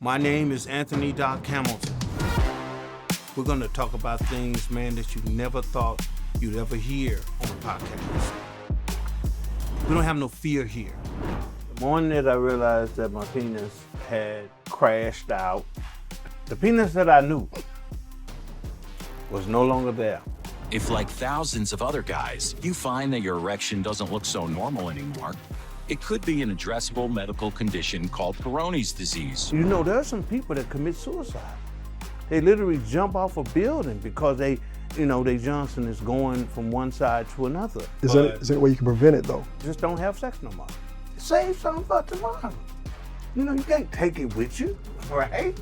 My name is Anthony Doc Hamilton. We're going to talk about things, man, that you never thought you'd ever hear on a podcast. We don't have no fear here. The morning that I realized that my penis had crashed out, the penis that I knew was no longer there. If, like thousands of other guys, you find that your erection doesn't look so normal anymore, it could be an addressable medical condition called Peyronie's disease. You know, there are some people that commit suicide. They literally jump off a building because their Johnson is going from one side to another. Is there a way you can prevent it though? Just don't have sex no more. Save something for tomorrow. You know, you can't take it with you, right?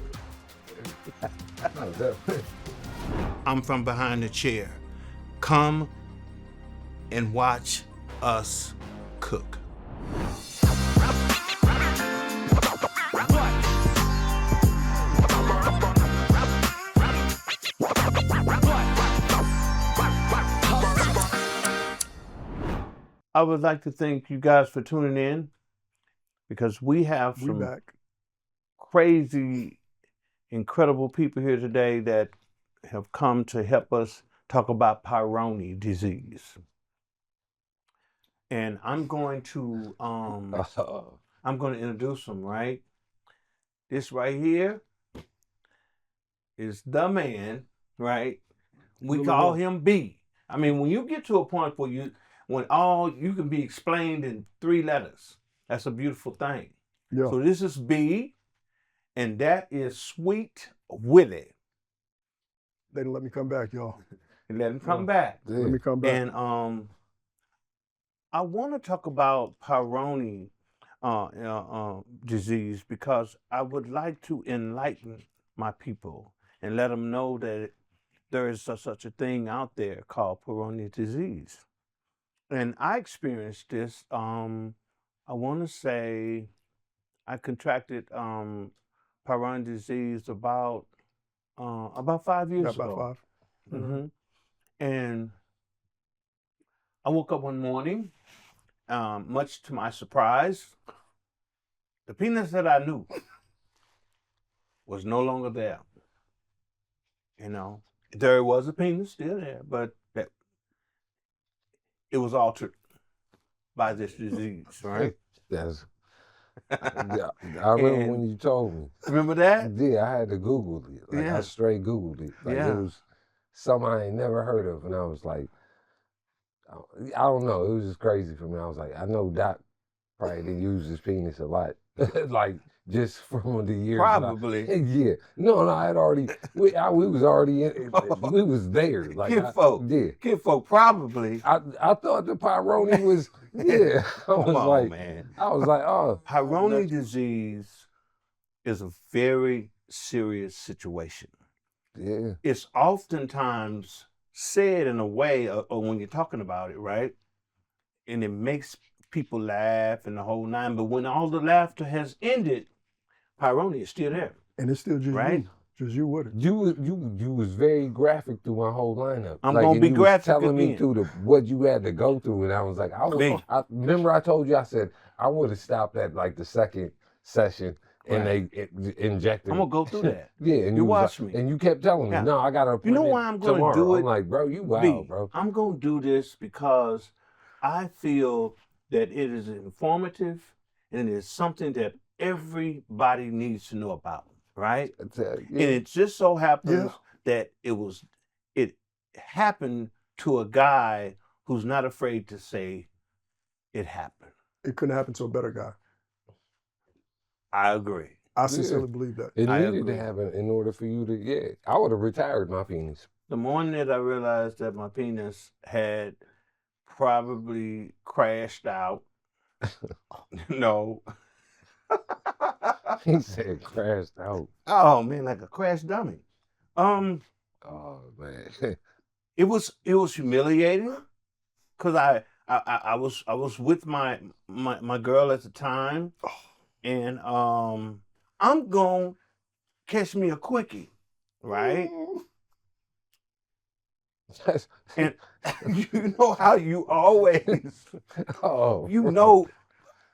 I'm from behind the chair. Come and watch us cook. I would like to thank you guys for tuning in because we have some crazy, incredible people here today that have come to help us talk about Peyronie disease. And I'm going to introduce them, right? This right here is the man, right? We call him B. I mean, when you get to a point when all you can be explained in 3 letters, that's a beautiful thing. Yeah. So this is B, and that is Sweet Willie. They didn't let me come back, y'all. Let him come back. Let me come back. And I want to talk about Peyronie disease because I would like to enlighten my people and let them know that there is such a thing out there called Peyronie disease. And I experienced this, I want to say I contracted Peyronie disease about 5 years ago. About 5. Mm-hmm. And I woke up one morning, much to my surprise, the penis that I knew was no longer there. You know, there was a penis still there, but it was altered by this disease, right? I remember when you told me. Remember that? Yeah, I had to Google it. I straight Googled it. It was something I ain't never heard of, and I was like, I don't know. It was just crazy for me. I was like, I know Doc probably didn't use his penis a lot, like just from the years. Probably. Yeah. No, I had already. We was already in. We was there. Like Kinfolk, probably. I thought the Peyronie was. Yeah. Man. I was like, oh. Peyronie disease is a very serious situation. Yeah. It's oftentimes said in a way, or when you're talking about it, right? And it makes people laugh and the whole nine. But when all the laughter has ended, Peyronie is still there. And it's still just right? you. Just you with it. You was very graphic through my whole lineup. I'm gonna be graphic telling again. me through what you had to go through, and I was like, I remember I told you, I said I would have stopped at like the second session. And they injected. I'm gonna go through that. Yeah, and you watch me. And you kept telling me, no, I got to. You know why I'm gonna do it? I'm like, bro, you wild, bro. I'm gonna do this because I feel that it is informative and it is something that everybody needs to know about, right? And it just so happens that it happened to a guy who's not afraid to say it happened. It couldn't happen to a better guy. I agree. I sincerely believe that. It needed to happen in order for you to, I would have retired my penis. The morning that I realized that my penis had probably crashed out. No. He said crashed out. Oh man, like a crash dummy. Oh man. It was humiliating because I was with my girl at the time. And I'm gonna catch me a quickie, right? And you know how you always,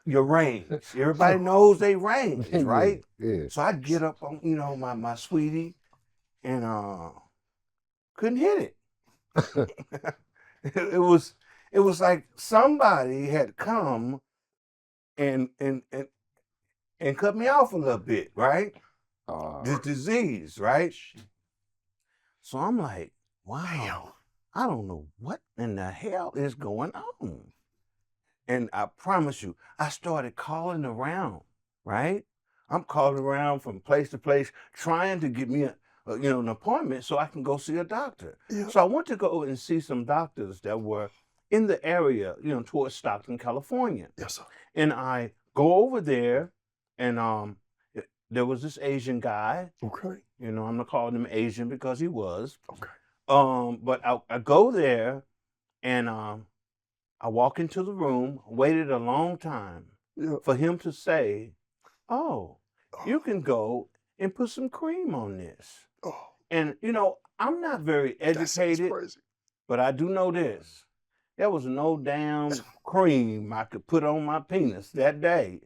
your range. Everybody knows they range, Yeah, right? yeah. So I get up on, my sweetie, and couldn't hit it. it was like somebody had come and cut me off a little bit, right? This disease, right? So I'm like, wow, I don't know what in the hell is going on. And I promise you, I started calling around, right? I'm calling around from place to place, trying to get me an appointment so I can go see a doctor. Yeah. So I went to go and see some doctors that were in the area, towards Stockton, California. Yes, sir. And I go over there, and there was this Asian guy. Okay. I'm gonna call him Asian because he was. Okay. But I go there, and I walk into the room, waited a long time for him to say, "Oh, you can go and put some cream on this." Oh, And I'm not very that's educated, crazy. but I do know this. There was no damn cream I could put on my penis that day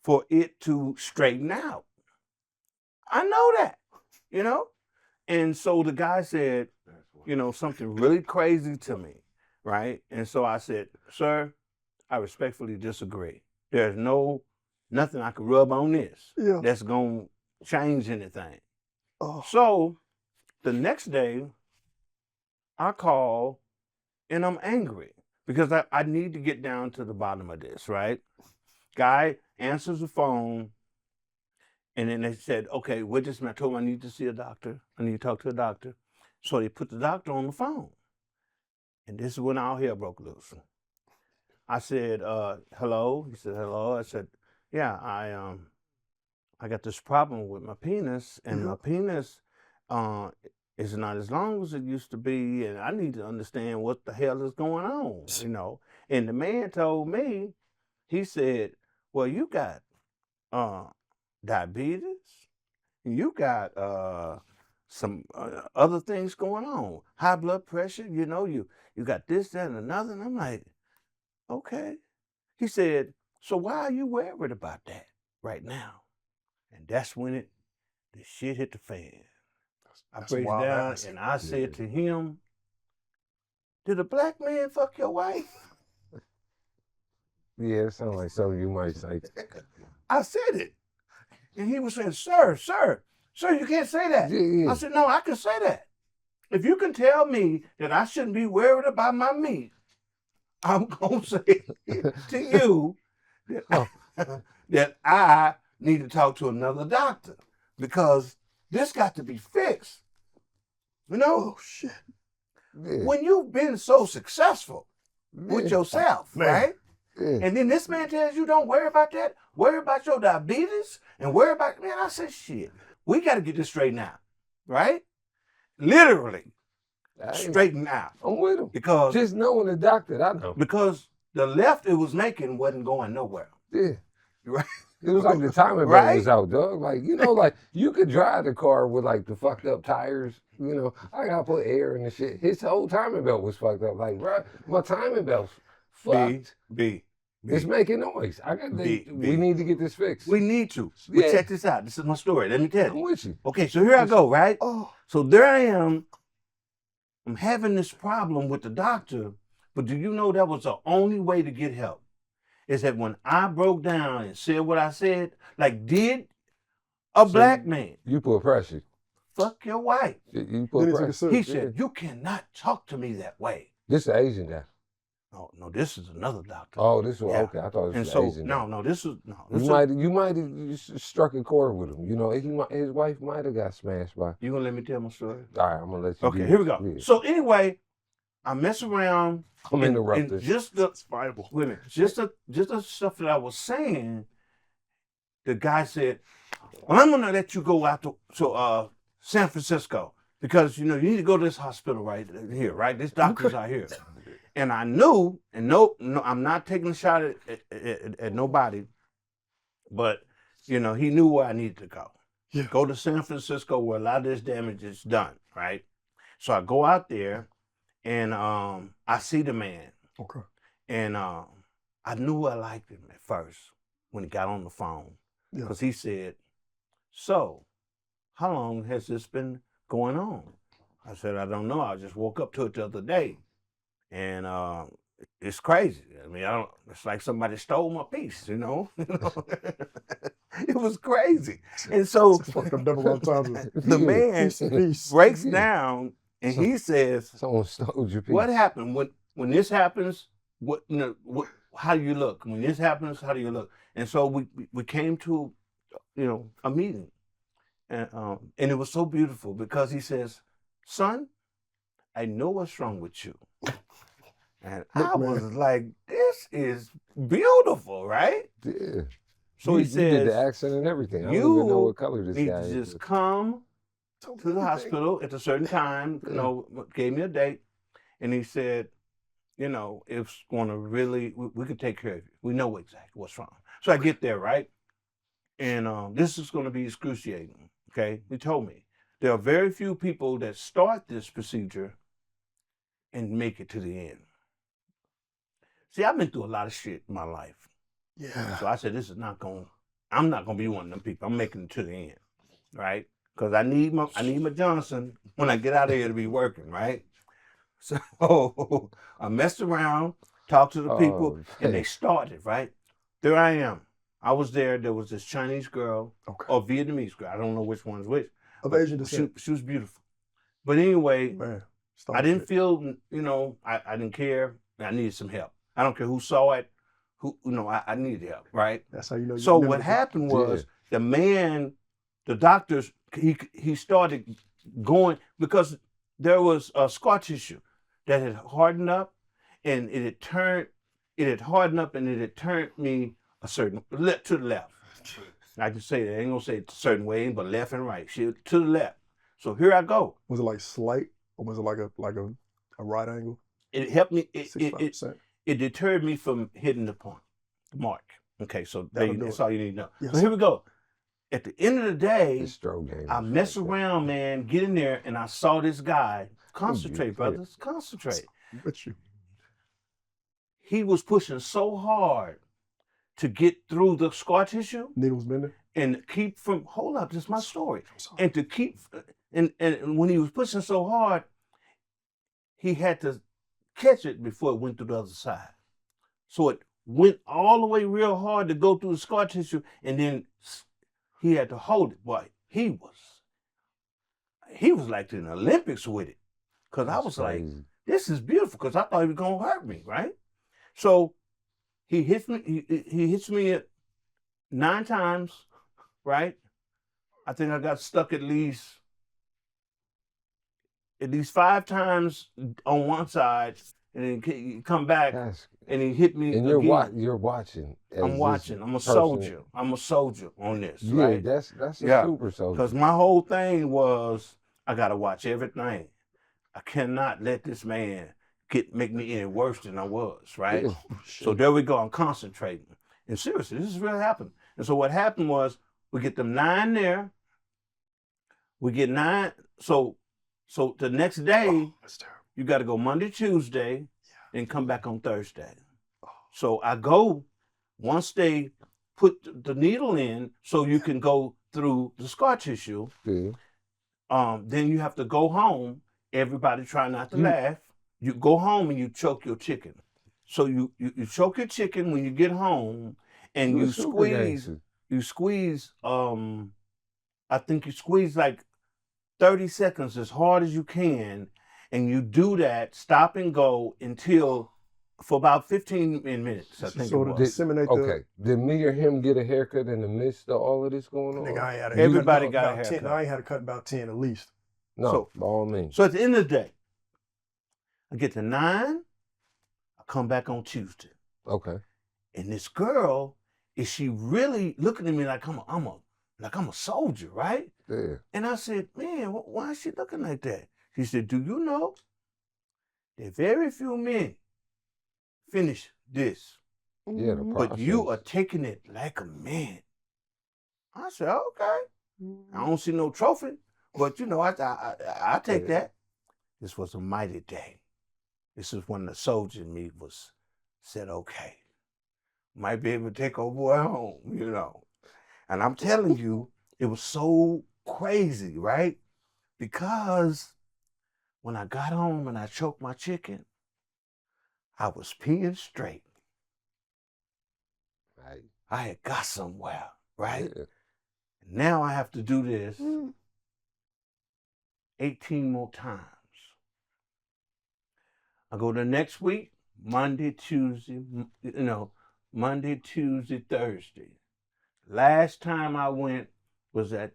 for it to straighten out. I know that, And so the guy said, something really crazy to me, right? And so I said, "Sir, I respectfully disagree. There's nothing I can rub on this that's going to change anything." Oh, So the next day, I call and I'm angry because I need to get down to the bottom of this, right? Guy answers the phone, and then they said, "Okay, wait just a minute. I told him I need to see a doctor. I need to talk to a doctor." So they put the doctor on the phone. And this is when all hell broke loose. I said, "Hello?" He said, "Hello." I said, "Yeah, I got this problem with my penis, and my penis is not as long as it used to be, and I need to understand what the hell is going on, And the man told me, he said, "Well, you got diabetes, you got some other things going on, high blood pressure, you got this, that, and another." And I'm like, "Okay." He said, "So why are you worried about that right now?" And that's when the shit hit the fan. I that's a breaks wild down ass. and I said to him, "Did a black man fuck your wife?" Yeah, it sounds like something you might say. I said it. And he was saying, sir, you can't say that." Yeah. I said, "No, I can say that. If you can tell me that I shouldn't be worried about my meat, I'm going to say to you that I need to talk to another doctor because this got to be fixed." Oh, shit. Yeah. When you've been so successful with yourself, Man. right? Yeah. And then this man tells you don't worry about that, worry about your diabetes, and worry about, man, I said, shit, we got to get this straightened out, right? Literally straightened out. I'm with him. Because Just knowing the doctor, I know. Because the left it was making wasn't going nowhere. Yeah. Right? It was like the timing belt Right? was out, dog. Like, like you could drive the car with like the fucked up tires. I gotta put air in the shit. His whole timing belt was fucked up. Like, bro, my timing belt's fucked. B. It's making noise. We need to get this fixed. We need to. But check this out. This is my story. Let me tell I'm you. with you. Okay, so here I go, right? Oh, So there I am. I'm having this problem with the doctor, but do you know that was the only way to get help? Is that when I broke down and said what I said, like, did a black man You put pressure. fuck your wife? You put pressure. He said, "You cannot talk to me that way." This is an Asian guy. No, this is another doctor. Oh, this was Yeah. okay. I thought it And was so, Asian. this You might have struck a chord with him. His wife might have got smashed by. You gonna let me tell my story? All right, I'm gonna let you. Okay, here we go. Yeah. So anyway, I mess around. I'm interrupted. And just the stuff that I was saying, the guy said, "Well, I'm gonna let you go out to San Francisco because you need to go to this hospital right here, right? This doctor's out here." And I knew, and no, I'm not taking a shot at nobody, but he knew where I needed to go. Yeah. Go to San Francisco where a lot of this damage is done, right? So I go out there, and I see the man, okay. and I knew I liked him at first when he got on the phone. Yeah. Because he said, so, how long has this been going on? I said, I don't know. I just woke up to it the other day. And it's crazy. I mean, it's like somebody stole my piece, you know? It was crazy. And so the man breaks down and he says, someone stole your piece. What happened? When this happens, how do you look? When this happens, how do you look? And so we came to, a meeting. And it was so beautiful because he says, son, I know what's wrong with you. And I was like, this is beautiful, right? Yeah. So he you says, did the accent and everything. I don't even know what color this need guy to is. just come to the hospital at a certain time, gave me a date. And he said, it's going to really, we can take care of you. We know exactly what's wrong. So I get there, right? And this is going to be excruciating, okay? He told me, there are very few people that start this procedure and make it to the end. See, I've been through a lot of shit in my life. Yeah. So I said, I'm not going to be one of them people. I'm making it to the end, right? Because I need my Johnson when I get out of here to be working, right? So I messed around, talked to the people, and they started, right? There I am. I was there. There was this Chinese girl or Vietnamese girl. I don't know which one's which. Of Asian descent. She was beautiful. But anyway, Man, I didn't feel, I didn't care. I needed some help. I don't care who saw it. I needed help, right? That's how you know. So what happened was the doctors, he started going because there was a scar tissue that had hardened up, and it had hardened up, and it had turned me to the left. I can say that. I ain't gonna say it a certain way, but left and right. To the left. So here I go. Was it like slight, or was it like a right angle? It helped me. 65%. It deterred me from hitting the mark. Okay, so that's all you need to know. Yes. So here we go. At the end of the day, I mess around, man, get in there, and I saw this guy. Concentrate, brothers. Concentrate. With you. He was pushing so hard to get through the scar tissue. Needles bending. And keep from, hold up, this is my story. And to keep, and when he was pushing so hard, he had to catch it before it went through the other side. So it went all the way real hard to go through the scar tissue, and then he had to hold it. Boy, he was like in the Olympics with it. Because I was like, this is beautiful, because I thought he was going to hurt me, right? So he hits me 9 times, right? I think I got stuck at least 5 times on one side, and then he come back and he hit me. And you're watching. I'm watching. I'm a soldier. I'm a soldier on this. Yeah, right? that's a super soldier. Because my whole thing was I gotta watch everything. I cannot let this man make me any worse than I was, right? Oh, so there we go. I'm concentrating. And seriously, this is really happened. And so what happened was we get them 9 there. We get 9. So the next day, you got to go Monday, Tuesday, and come back on Thursday. So I go once they put the needle in so you can go through the scar tissue. Then you have to go home. Everybody try not to laugh. You go home and you choke your chicken. So you choke your chicken when you get home, and you squeeze. I think you squeeze like 30 seconds as hard as you can, and you do that, stop and go for about 15 minutes, I think so it was. Did me or him get a haircut in the midst of all of this going on? Everybody got a haircut. I ain't had to cut about 10 at least. No, by all means. So at the end of the day, I get to 9, I come back on Tuesday. Okay. And this girl, is she really looking at me like I'm a soldier, right? Yeah. And I said, man, why is she looking like that? She said, do you know that very few men finish this? Yeah, but you are taking it like a man. I said, okay. I don't see no trophy, but I take that. This was a mighty day. This is when the soldier in me said, okay, might be able to take old boy home, you know. And I'm telling you, it was so crazy, right? Because when I got home and I choked my chicken, I was peeing straight. Right. I had got somewhere, right? Yeah. Now I have to do this 18 more times. I go the next week, Monday, Tuesday, Monday, Tuesday, Thursday. Last time I went was at,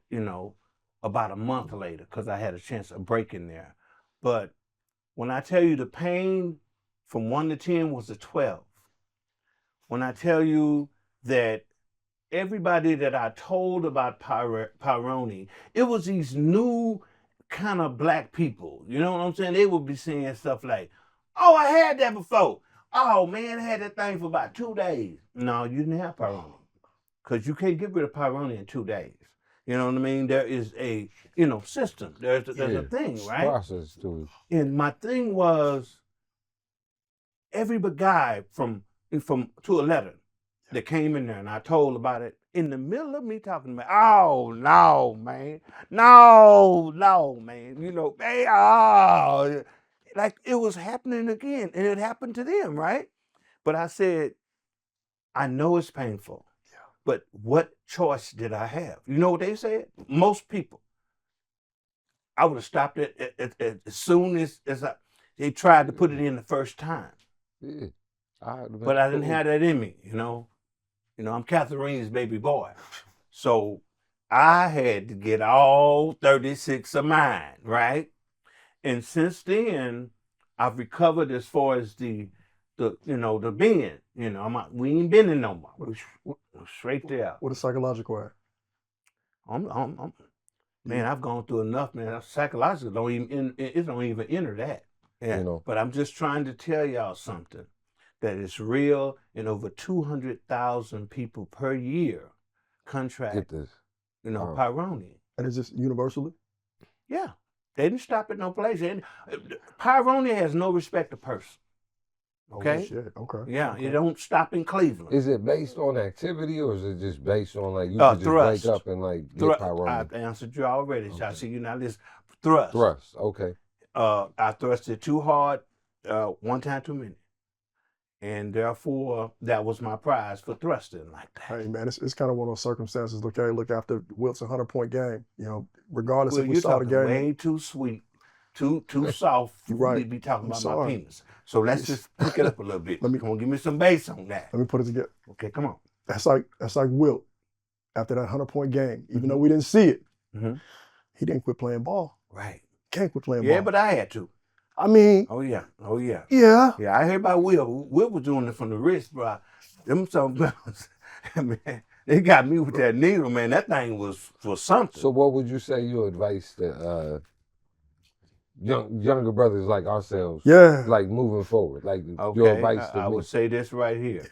about a month later because I had a chance of breaking there. But when I tell you the pain from 1 to 10 was a 12. When I tell you that everybody that I told about Peyronie, it was these new kind of black people. You know what I'm saying? They would be saying stuff like, oh, I had that before. Oh, man, I had that thing for about 2 days. No, you didn't have Peyronie. Because you can't get rid of Peyronie in 2 days. You know what I mean? There is a, system. There's a thing, right? Process to it. And my thing was, every guy from 211 that came in there and I told about it, in the middle of me talking about, oh, no, man. No, man. Like it was happening again. And it happened to them, right? But I said, I know it's painful. But what choice did I have? You know what they said? Most people. I would have stopped it as soon as they tried to put it in the first time. Yeah. But I didn't have that in me, I'm Catherine's baby boy. So I had to get all 36 of mine, right? And since then, I've recovered as far as the bend. We ain't bending no more. We're straight there. What is psychological at? Man, I've gone through enough, man. Psychological it don't even enter that. Yeah. But I'm just trying to tell y'all something that is real, and over 200,000 people per year contract Get this. Peyronie. And is this universally? Yeah. They didn't stop at no place. Peyronie has no respect of person. Okay. Oh, shit. Okay. Yeah, okay. You don't stop in Cleveland. Is it based on activity, or is it just based on like you could just thrust. wake up and like get Peyronie? I've answered you already. Okay. I see you now. This thrust. Thrust. Okay. I thrusted too hard, one time too many, and therefore that was my prize for thrusting like that. Hey man, it's kind of one of those circumstances. Look after Wilt's 100-point game. Regardless if we you're saw the talking game. way too sweet, too soft. Right. To be talking I'm about sorry. my penis. So let's just pick it up a little bit. Come on, give me some bass on that. Let me put it together. Okay, come on. That's like Wilt after that 100-point game. Even though we didn't see it, he didn't quit playing ball. Right. Can't quit playing ball. Yeah, but I had to. I mean. Oh yeah. Yeah. Yeah, I heard about Will. Will was doing it from the wrist, bro. Them some man, they got me with that needle, man. That thing was for something. So what would you say your advice to younger brothers like ourselves, like moving forward, like your advice to me? I would say this right here.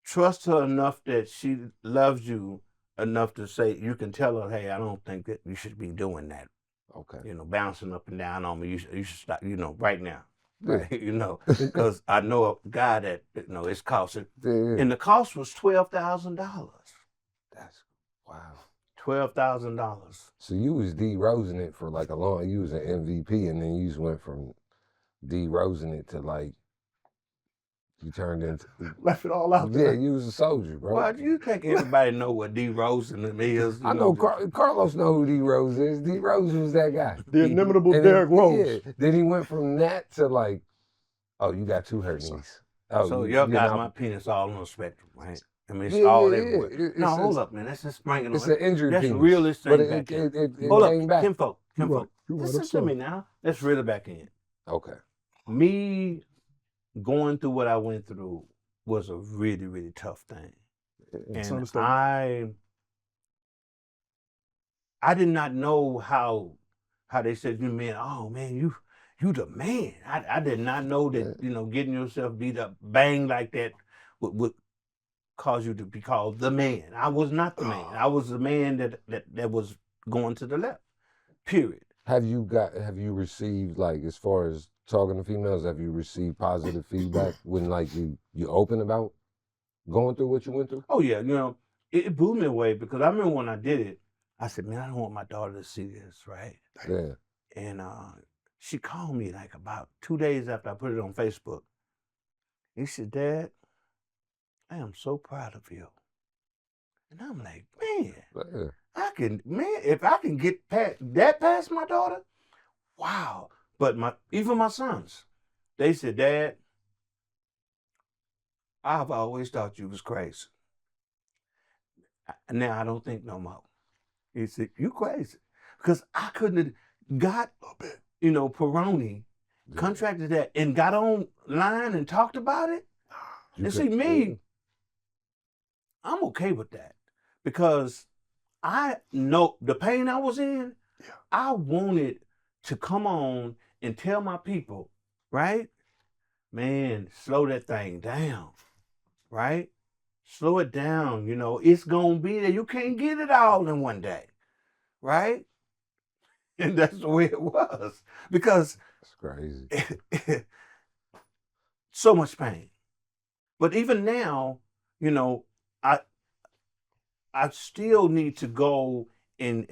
Trust her enough that she loves you enough to say, you can tell her, hey, I don't think that you should be doing that. Okay. Bouncing up and down on me. You should stop, right now. Right? Because I know a guy that, it's costing. And the cost was $12,000. That's wow. $12,000. So you was D-Rosing it for like a long, you was an MVP, and then you just went from D-Rosing it to like, you turned into... Left it all out there. Yeah, you was a soldier, bro. Well, you think everybody know what D-Rosing is? I know Carlos know who D-Rose is. D-Rose was that guy. The inimitable Derrick Rose. Yeah, then he went from that to like, oh, you got 2 hurt knees. Oh, so y'all got my penis all on the spectrum, right? I mean, it's all everywhere. No, hold up, man. Let's just bring it on. It's an injury That's penis. Realist thing But back in. it Hold came up, back. Kinfolk. Right. Listen to me now. Let's reel it back in. Okay. Me going through what I went through was a really, really tough thing. And I did not know how they said, oh man, you the man. I did not know that, getting yourself beat up, bang like that would cause you to be called the man. I was not the man. I was the man that was going to the left. Period. Have you received, like, as far as talking to females, have you received positive feedback when like you open about going through what you went through? Oh yeah, it blew me away because I remember when I did it, I said, man, I don't want my daughter to see this, right? Yeah. And she called me like about 2 days after I put it on Facebook. He said, Dad, I am so proud of you. And I'm like, man, Yeah. if I can get past my daughter, wow. But even my sons, they said, Dad, I've always thought you was crazy. Now I don't think no more. He said, you crazy. Because I couldn't have got, Peyronie, contracted that and got online and talked about it. And see, me, I'm okay with that. Because I know the pain I was in, I wanted to come on and tell my people, right? Man, slow that thing down, right? Slow it down, it's going to be there. You can't get it all in one day, right? And that's the way it was. Because it's crazy. So much pain. But even now, I still need to go and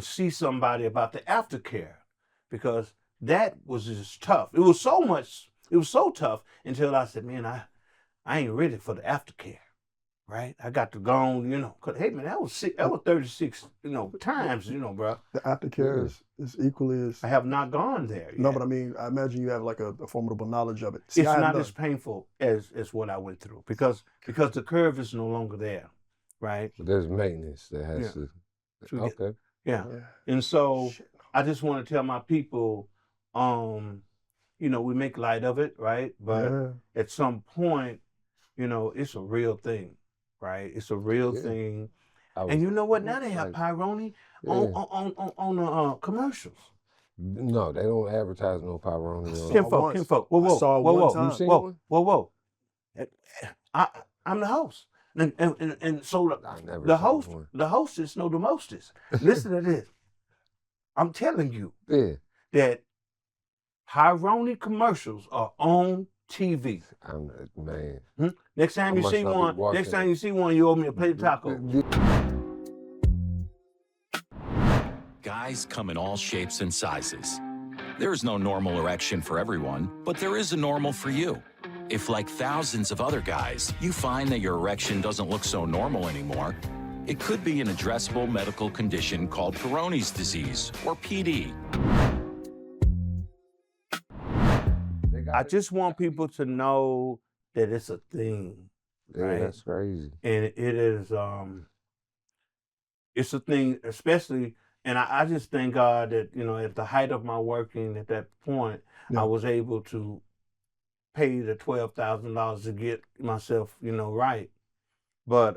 see somebody about the aftercare because that was just tough. It was so tough until I said, man, I ain't ready for the aftercare, right? I got to go on, cause hey man, that was 36, times, bro. The aftercare is equally as. I have not gone there yet. No, but I mean, I imagine you have like a formidable knowledge of it. See, it's not as painful as what I went through because the curve is no longer there, right? But there's maintenance that has to. Okay. Yeah. And so I just want to tell my people, we make light of it, right? But at some point, it's a real thing, right? It's a real thing. And you know what? Now they have Peyronie on commercials. No, they don't advertise no Peyronie. Kinfolk. Whoa. I'm the host. And so the hostess know the mostest. Listen to this. I'm telling you that Peyronie commercials are on TV. Man. Next time you see one, you owe me a plate of tacos. Guys come in all shapes and sizes. There is no normal erection for everyone, but there is a normal for you. If, like thousands of other guys, you find that your erection doesn't look so normal anymore, it could be an addressable medical condition called Peyronie's Disease, or PD. I just want people to know that it's a thing. Right? Yeah, that's crazy. And it is, it's a thing, especially, and I just thank God that, at the height of my working at that point, I was able to pay the $12,000 to get myself, right. But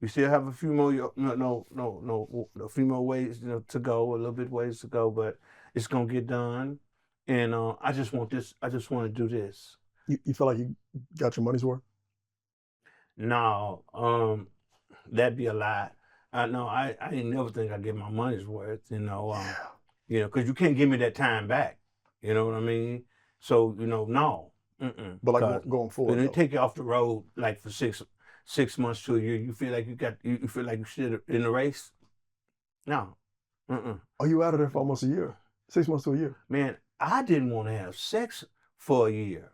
we still have a few more, a few more ways, to go, a little bit ways to go, but it's gonna get done. And I just want to do this. You feel like you got your money's worth? No, that'd be a lie. I ain't never think I get my money's worth, because you can't give me that time back. You know what I mean? So, no. But like going forward, when they take you off the road like for 6 months to a year, you feel like you feel like you should in the race? No. Are you out of there for almost a year? 6 months to a year? Man, I didn't want to have sex for a year.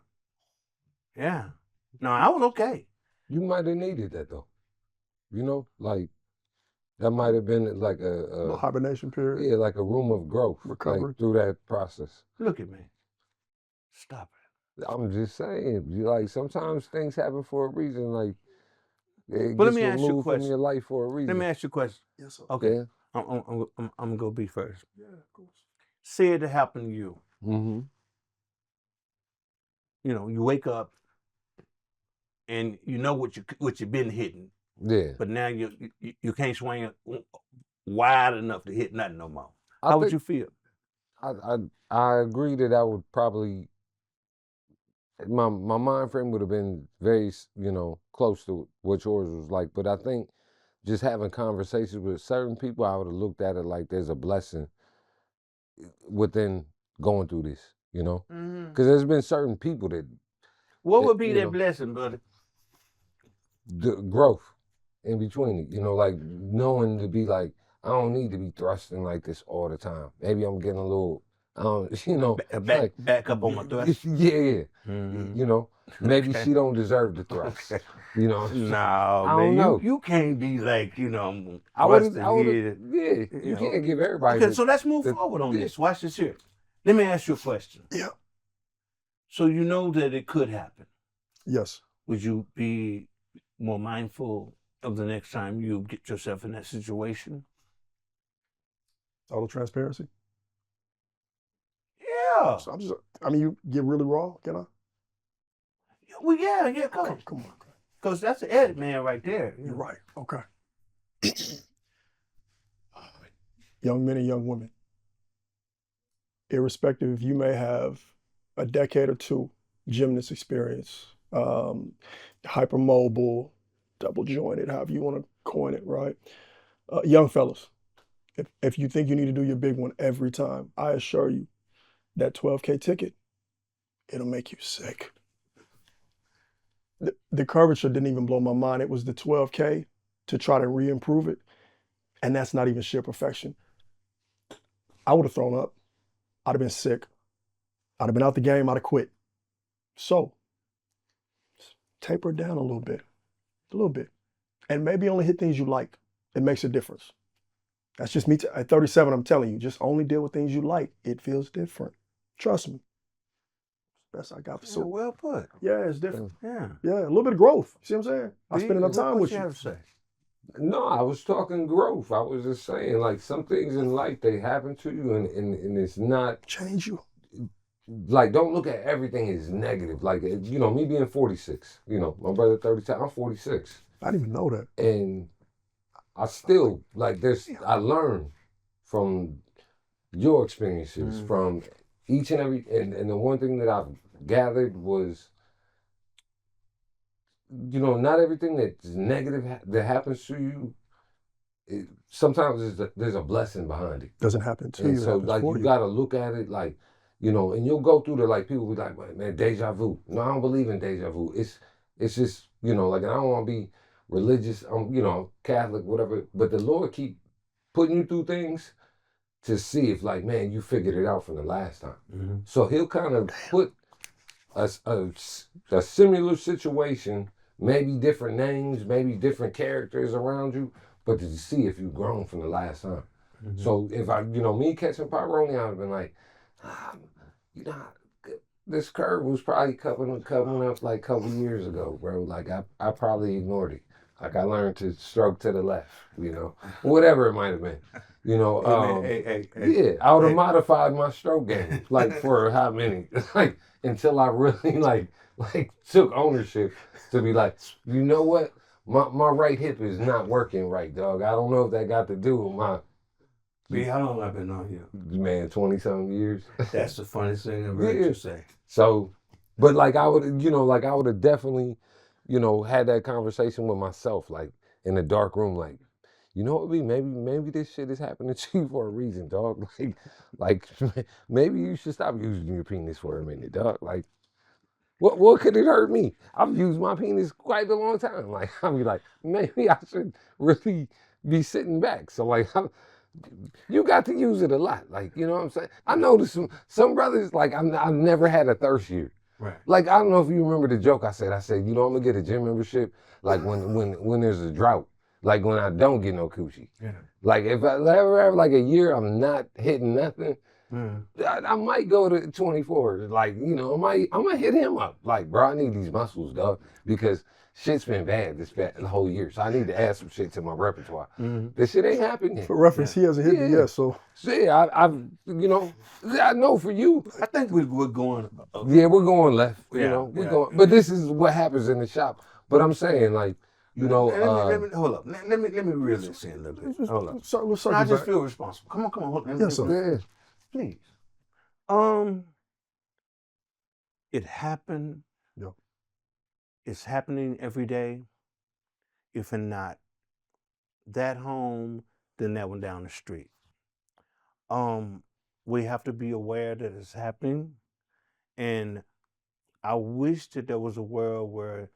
Yeah. No, I was okay. You might have needed that though. Like that might have been like a hibernation period. Yeah, like a room of growth, recovery, like, through that process. Look at me. Stop it. I'm just saying, like sometimes things happen for a reason. Like it but gets let me ask you a removed question. from your life for a reason. Let me ask you a question. Yes, sir. Okay. Yeah. I'm gonna go be first. Yeah, of course. Say it to happen to you. Mm-hmm. You wake up and you know what you've been hitting. Yeah. But now you can't swing it wide enough to hit nothing no more. How would you feel? I agree that I would probably my mind frame would have been very close to what yours was like. But I think just having conversations with certain people, I would have looked at it like there's a blessing within going through this, because there's been certain people that What would be that blessing, brother? The growth in between it, like knowing to be like, I don't need to be thrusting like this all the time. Maybe I'm getting a little, back up on my thrust. Yeah. Maybe she don't deserve the thrust. No, I man, don't know. You can't be like, I would, you can't give everybody. Okay, so let's move forward on this. Watch this here. Let me ask you a question. Yeah. So you know that it could happen. Yes. Would you be more mindful of the next time you get yourself in that situation? Total transparency. Yeah. So you get really raw, can I? Well, yeah, go ahead. Come on. Because that's the edit man right there. You're right. Okay. Young men and young women, irrespective, you may have a decade or two gymnast experience, hypermobile, double jointed, however you want to coin it, right? Young fellas, if you think you need to do your big one every time, I assure you that 12K ticket, it'll make you sick. The curvature didn't even blow my mind. It was the 12K to try to re-improve it. And that's not even sheer perfection. I would have thrown up. I'd have been sick. I'd have been out the game. I'd have quit. So taper it down a little bit. And maybe only hit things you like. It makes a difference. That's just me. At 37, I'm telling you, just only deal with things you like. It feels different. Trust me. Best I got. So well put. Yeah, it's different. Yeah. Yeah, a little bit of growth. See what I'm saying? I spend enough time with you. What you have to say? No, I was talking growth. I was just saying, like, some things in life, they happen to you and it's not... Change you. Like, don't look at everything as negative. Like, me being 46, my brother 32, I'm 46. I didn't even know that. And I still, I learned from your experiences, from each and every, and the one thing that I've gathered was, not everything that's negative that happens to you, sometimes there's a blessing behind it. Doesn't happen to you. So you got to look at it like, and you'll go through the, people be like, man, deja vu. No, I don't believe in deja vu. It's just, and I don't want to be religious. I'm, Catholic, whatever. But the Lord keep putting you through things to see if, man, you figured it out from the last time. Mm-hmm. So he'll kind of put a similar situation, maybe different names, maybe different characters around you, but to see if you've grown from the last time. Mm-hmm. So if me catching Peyronie, I'd have been like, this curve was probably coming up like a couple years ago, bro. Like I probably ignored it. Like I learned to stroke to the left, whatever it might have been. I would have modified my stroke game, for how many, until I really took ownership to be like, you know what? My right hip is not working right, dog. I don't know if that got to do with my... See, how long I've been on here? Man, 20-something years. That's the funniest thing I've heard you say. So, but I would, I would have definitely, had that conversation with myself, in the dark room, you know what, maybe this shit is happening to you for a reason, dog. Maybe you should stop using your penis for a minute, dog. What could it hurt me? I've used my penis quite a long time. I'll be like, maybe I should really be sitting back. So you got to use it a lot. You know what I'm saying? I noticed some brothers, I've never had a thirst year. Right. I don't know if you remember the joke I said, I'm gonna get a gym membership when there's a drought. When I don't get no coochie. Yeah. If I ever have a year I'm not hitting nothing, I might go to 24. I might hit him up. Bro, I need these muscles, dog, because shit's been bad the whole year. So I need to add some shit to my repertoire. Mm-hmm. This shit ain't happening yet. For reference, he hasn't hit me yet, so. So yeah, I know for you. I think we're going. Yeah, we're going left. We're going. But this is what happens in the shop. But I'm saying, let me hold up. Let me reel this in a little bit. Hold up. I just feel responsible. Come on. Hold on. Yes, sir. Please. It happened. Yeah. It's happening every day. If not that home, then that one down the street. We have to be aware that it's happening, and I wish that there was a world where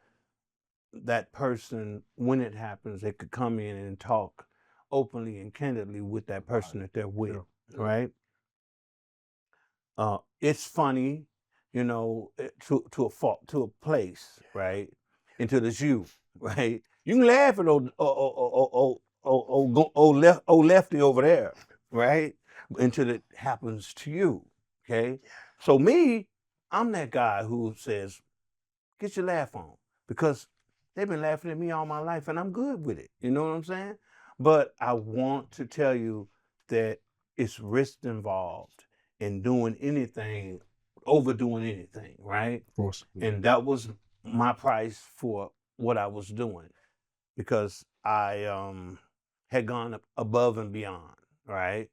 that person, when it happens, they could come in and talk openly and candidly with that person that they're with, right? It's funny, you know, to a fault, to a place, right? Until it's you, right? You can laugh at old lefty over there, right? Until it happens to you, okay? So me, I'm that guy who says, get your laugh on, because they've been laughing at me all my life and I'm good with it. You know what I'm saying? But I want to tell you that it's risk involved in doing anything, overdoing anything, right? Of course. And that was my price for what I was doing, because I had gone above and beyond, right?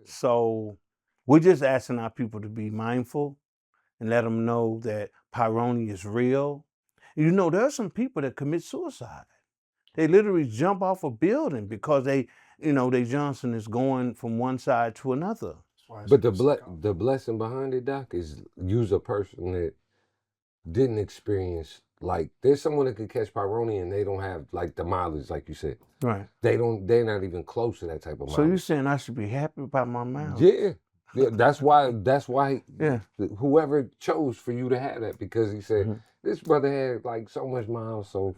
So we're just asking our people to be mindful and let them know that Peyronie is real. You know, there are some people that commit suicide. They literally jump off a building because they Johnson is going from one side to another. But the blessing behind it, Doc, is use a person that didn't experience, like, there's someone that could catch Peyronie and they don't have like the mileage, like you said. Right. They're not even close to that type of mileage. So you're saying I should be happy about my mileage? Yeah. Yeah, that's why Yeah. whoever chose for you to have that, because he said, this brother had like so much miles, so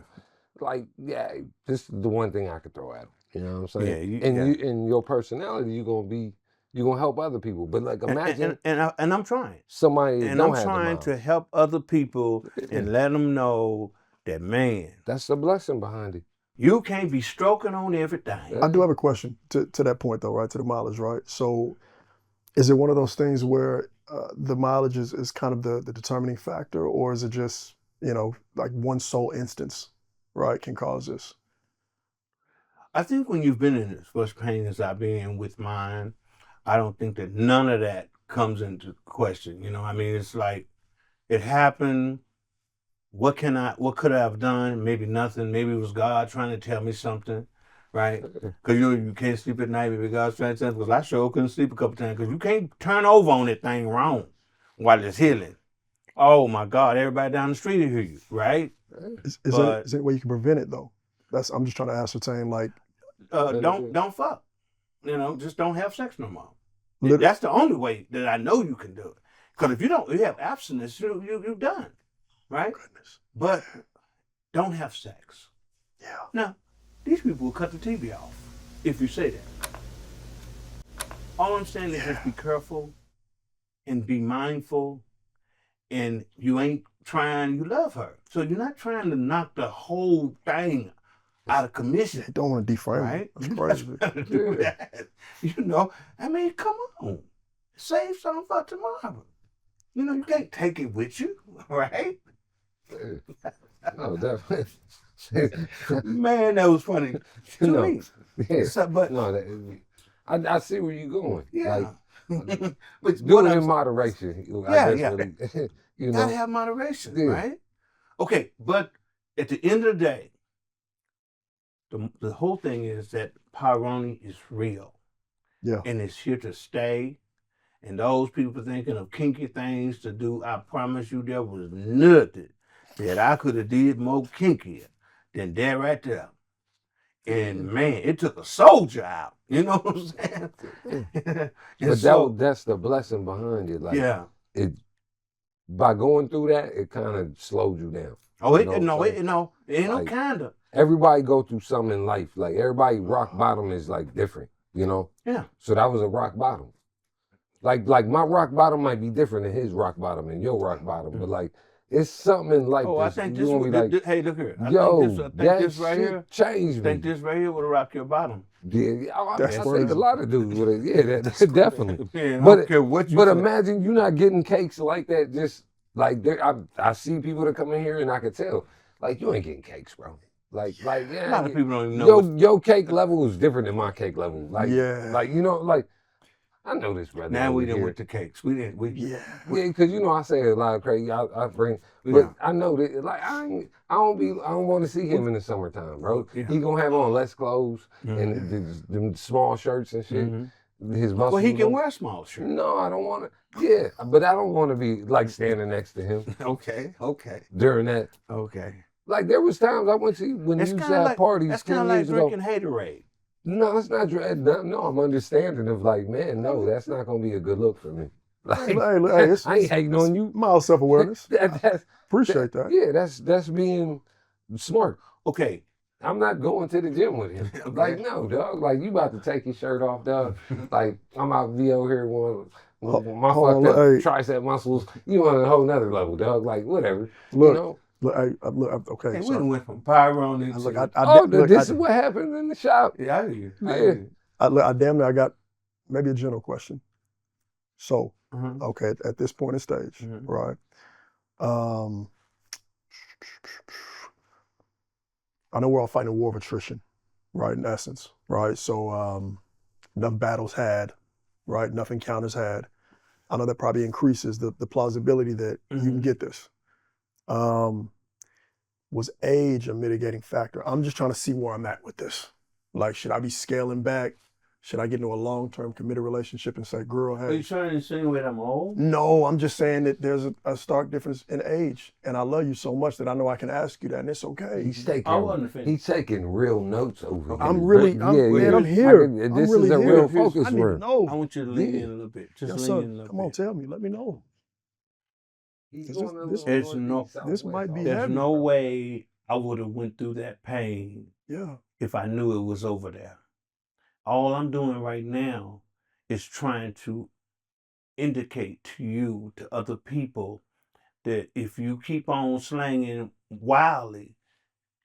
like, yeah, this is the one thing I could throw at him. You know what I'm saying? Yeah, you in your personality, you're gonna help other people. But like, imagine and I'm trying. somebody that And don't I'm have the trying miles. to help other people and let them know that, man, That's the blessing behind it. you can't be stroking on everything. I do have a question to that point though, right? To the mileage, right? So is it one of those things where the mileage is kind of the determining factor, or is it just, you know, like one sole instance, right, can cause this? I think when you've been in as much pain as I've been in with mine, I don't think that none of that comes into question. You know, I mean, it's like, it happened. What could I have done? Maybe nothing. Maybe it was God trying to tell me something, right? Because you can't sleep at night. Maybe God's trying to tell me, because I sure couldn't sleep a couple times, because you can't turn over on that thing wrong while it's healing. Oh my God, everybody down the street will hear you, right? Is there a way you can prevent it though? I'm just trying to ascertain, like, don't fuck. You know, just don't have sex no more. That's the only way that I know you can do it. Because if you have abstinence, you're done, right? Goodness. But don't have sex. Yeah. Now, these people will cut the TV off if you say that. All I'm saying is just be careful and be mindful, and you love her. So you're not trying to knock the whole thing out of commission. You don't want to deframe Right? it. That's crazy. To do that. You know, I mean, come on. Save something for tomorrow. You know, you can't take it with you, right? No, definitely. Man, that was funny to me. Yeah. So, but No, I see where you're going. yeah. Like, But do it in moderation. Yeah. You Gotta know. have moderation, Yeah. right? Okay, but at the end of the day, the whole thing is that Peyronie is real. Yeah. And it's here to stay. And those people thinking of kinky things to do, I promise you there was nothing that I could have did more kinkier than that right there. And man, it took a soldier out. You know what I'm saying? But that's the blessing behind it. Like, yeah. By going through that, it kind of slowed you down. Oh, it You know ain't no Like, kind of. Everybody go through something in life. Like, everybody rock bottom is like different, you know? Yeah. So that was a rock bottom. Like my rock bottom might be different than his rock bottom and your rock bottom, but like, it's something in life. Oh, I think this. Hey, look here. I think this right here changed me. Think this right here would rock your bottom. Yeah, I That's think crazy. a lot of dudes with it. Yeah, definitely. Man, I But don't care what you But say. imagine you not getting cakes like that. Just like I see people that come in here and I can tell, like, you ain't getting cakes, bro. Like yeah. A lot of people don't even know. Your cake level is different than my cake level. Like Yeah. like you know like. I know this, brother. Now we over done here. with the cakes. We didn't. Yeah. Yeah, because you know I say a lot of crazy. I bring, but Yeah. I know that like I don't want to see him in the summertime, bro. Yeah. He gonna have on less clothes and them small shirts and shit. Mhm. his muscles. Well, he can wear small shirts. No, I don't want to. Yeah, but I don't want to be like standing next to him Okay. during that. Okay. Like there was times I went to when you used to have parties. That's 10 kind of like years ago. drinking haterade. No, it's not. No, I'm understanding of like, man, no, that's not gonna be a good look for me. Like, Hey, I ain't hating on you. Mild self-awareness. That's Appreciate that. Yeah, that's being smart. Okay. I'm not going to the gym with him. Okay. Like, no, dog. Like, you about to take your shirt off, dog. Like, I'm out be over here with my Hold fucked on, up hey. tricep muscles. You on a whole nother level, dog. Like, whatever. Look, you know? look, okay. Hey, we So, done went from Peyronie look, to... This is what happened in the shop. Yeah, I hear you. Yeah. I damn near I got maybe a general question. So, Mhm. okay, at this point in stage, Mhm. right? I know we're all fighting a war of attrition, right? In essence, right? So, enough battles had, right? Enough encounters had. I know that probably increases the plausibility that you can Mhm. get this. Was age a mitigating factor? I'm just trying to see where I'm at with this. Like, should I be scaling back? Should I get into a long-term committed relationship and say, girl, Are you hey? trying to insinuate I'm old? No, I'm just saying that there's a stark difference in age. And I love you so much that I know I can ask you that and it's okay. He's I wasn't offended. taking real notes over here. I'm really, Yeah, I'm yeah. here. This I'm really is a here. real focus I need to room. know. I want you to lean Yeah. in a little bit. Just Yes, lean sir. in a little Come on, bit. tell me. Let me know. He's This- going a this- little There's northeast, no- this southwest, might be all There's heavy. no way I would have went through that pain Yeah. if I knew it was over there. All I'm doing right now is trying to indicate to you, to other people, that if you keep on slanging wildly,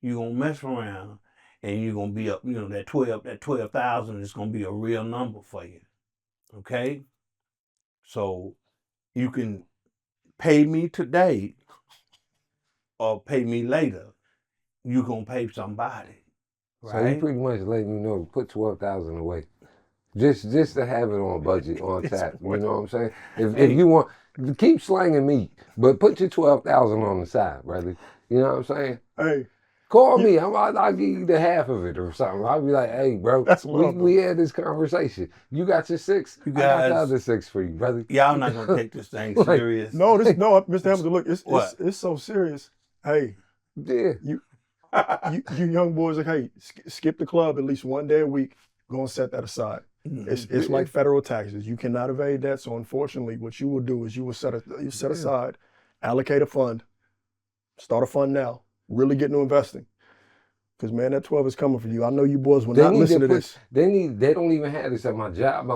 you're gonna mess around and you're gonna be up, that 12,000 is gonna be a real number for you. Okay? So you can pay me today or pay me later. You're gonna pay somebody. So he Right? pretty much letting you know, put 12,000 away. Just to have it on budget, on tap. You know what I'm saying? If you want, keep slanging meat, but put your 12,000 on the side, brother. You know what I'm saying? Hey, Call me. I'll give you the half of it or something. I'll be like, hey, bro, That's love, we had this conversation. You got your 6. You I got the guys- other 6 for you, brother. Y'all not gonna take this thing Like, serious. no, Mr. Hamilton, look, What? it's so serious. Hey, Yeah. you young boys, like, hey, skip the club at least one day a week. Go and set that aside. It's like federal taxes. You cannot evade that. So unfortunately, what you will do is you will set aside, allocate a fund, start a fund now, really get into investing. Because, man, that 12 is coming for you. I know you boys will not listen to this. They don't even have this at my job.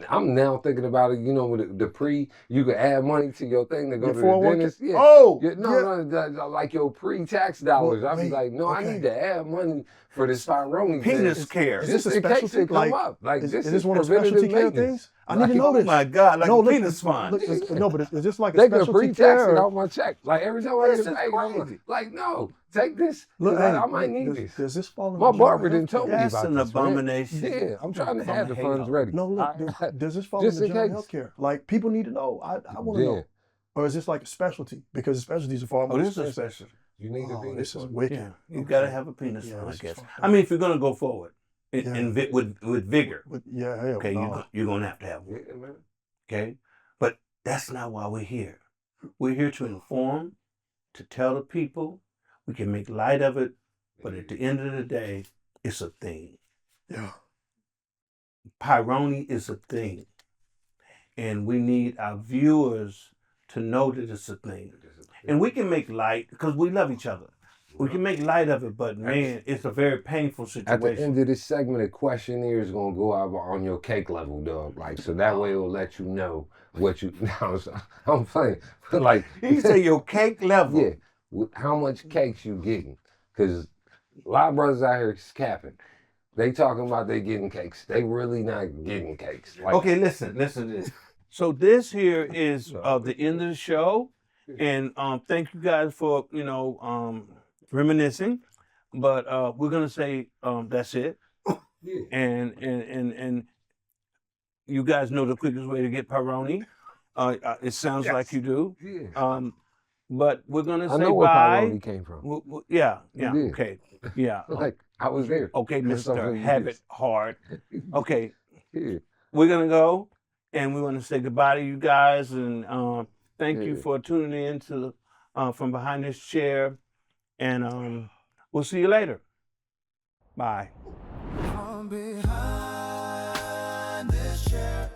I'm now thinking about it, with the you can add money to your thing to go Your to the 401k? dentist. Yeah. Oh! No, like your pre-tax dollars. Well, I be wait, like, no, I okay. need to add money for this Peyronie Penis thing. care. Is this a Just in case specialty? it come up. Like, is this this one of the preventative specialty care maintenance. things? I need to know Oh this. my God, like No, a look, penis fund. No, but is this like a They can specialty pre-tax care? it off my check. Like every time I This get is paid, I'm crazy. like, no, take this. Look, I hey, might need this. Does this fall My under barber general didn't tell me healthcare? That's about an this, man. abomination. Yeah, I'm trying to have the From funds hell. ready. No, look, does this fall Just under in general case. health care? Like, people need to know. I want to Yeah. know. Or is this like a specialty? Because specialties are far Oh, more this is expensive. special. You need to Oh, be this is wicked. Yeah, you Okay. gotta have a penis Yeah, fund, I this is guess. fucked I up. mean, if you're gonna go forward Yeah. with vigor, Yeah, hell okay, no. you're gonna have to have one. Yeah, man. Okay, but that's not why we're here. We're here to inform, to tell the people. We can make light of it, but at the end of the day, it's a thing. Yeah. Peyronie is a thing, and we need our viewers to know that it's a thing. And we can make light because we love each other. We can make light of it, but man, it's a very painful At the situation. end of this segment, a questionnaire is gonna go out on your cake level, dog. Like, so that way it'll let you know what you. I'm playing, but like You say your cake level. yeah, how much cakes you getting? Because a lot of brothers out here is capping. They talking about they getting cakes. They really not getting cakes. Like, Okay, listen to this. So this here is the end of the show, and thank you guys for reminiscing, but we're gonna say that's it, yeah. and you guys know the quickest way to get Peyronie. It sounds like you do. Yeah. But we're gonna I say know where bye. Peyronie came from. Yeah, Yeah. okay, yeah. Like, I was there. Okay, That's something Mister, you have did. it hard. Okay, Yeah. we're gonna go, and we want to say goodbye to you guys, and thank you Yeah. for tuning in to From Behind This Chair, and we'll see you later. Bye. From behind this chair,